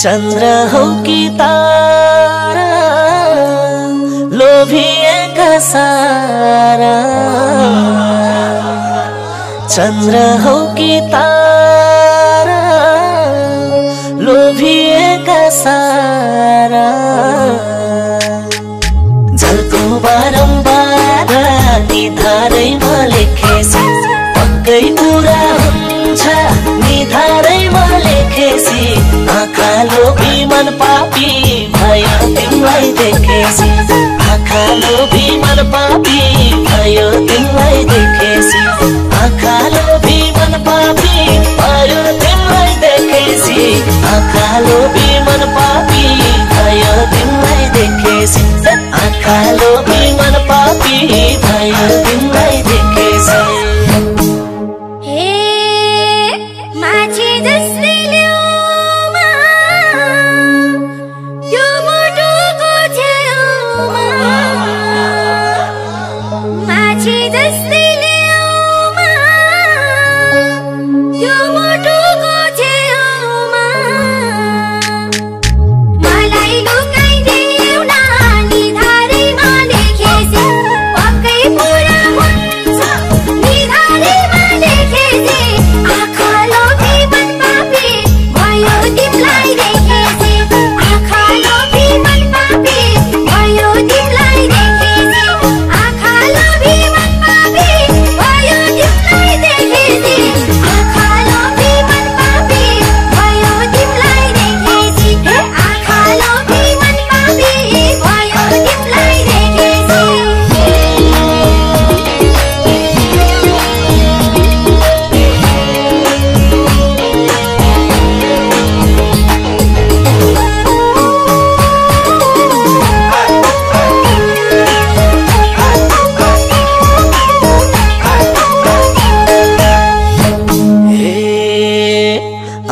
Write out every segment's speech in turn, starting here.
चन्द्र हो कि तारा लोभिएका सारा चन्द्र हो कि तारा लोभिएका सारा झल्को बारम्बार निधारैमा लेखेसी पक्कै पुरा हुन्छ निधारैमा लेखेसी आँखा लोभी मन पापी भयो तिमीलाई देखेसी आँखा लोभी मन पापी भयो तिमीलाई देखेसी आँखा लोभी मन पापी भयो तिमीलाई देखेसी आँखा लोभी मन पापी भयो तिमीलाई देखेसी आँखा लोभी मन पापी भयो तिमीलाई देखेसी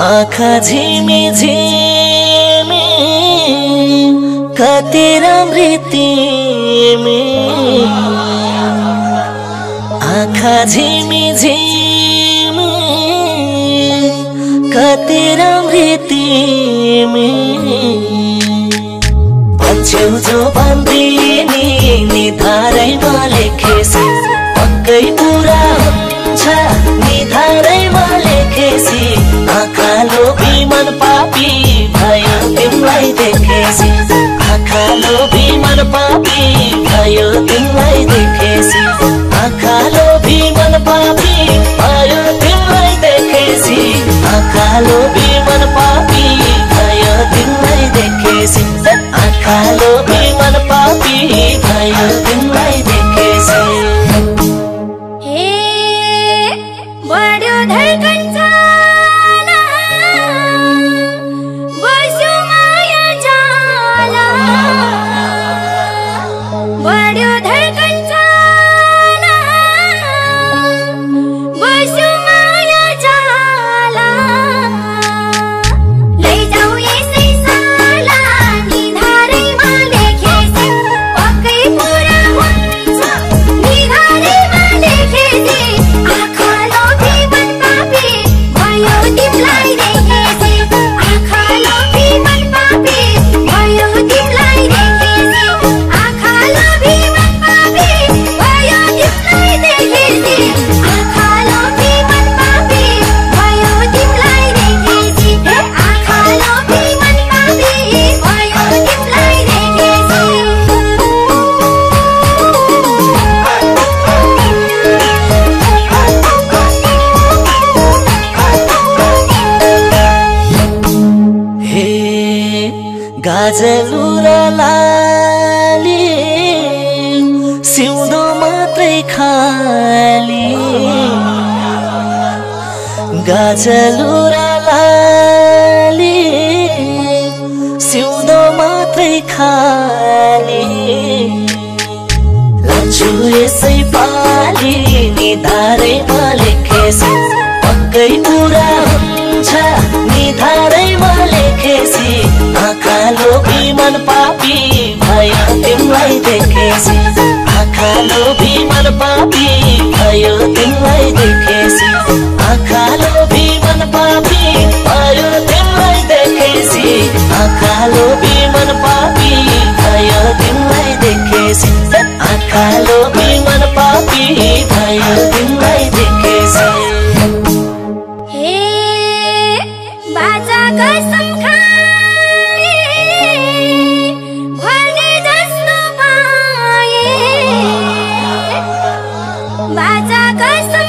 आँखा झिमी झिमी कति राम्री तिमी आँखा झिमी झिमी कति राम्री तिमी भन्छौ जो बन्दिनी निधारैमा लेखेसी पक्कै पुरा हुन्छ निधारैमा लेखेसी आँखा लोभी मन पापी भयो तिमीलाई देखेसी आँखा लोभी मन पापी भयो तिमीलाई देखेसी आँखा लोभी मन पापी भयो तिमीलाई देखेसी आँखा लोभी मन पापी भयो तिमीलाई देखेसी आँखा लोभी मन पापी भयो तिमीलाई देखेसी गाजलुरा लाली सिउँदो मात्रै खाली गाजलुरा लाली सिउँदो मात्रै खाली लान्छु यसै पाली निधारैमा लेखेसी पक्कै पुरा हुन्छ निधारैमा लेखेसी आँखा लोभी मन पापी भयो तिमीलाई देखेसी आँखा लोभी मन पापी भयो तिमीलाई देखेसी आँखा लोभी मन पापी भयो तिमीलाई देखेसी बाजाको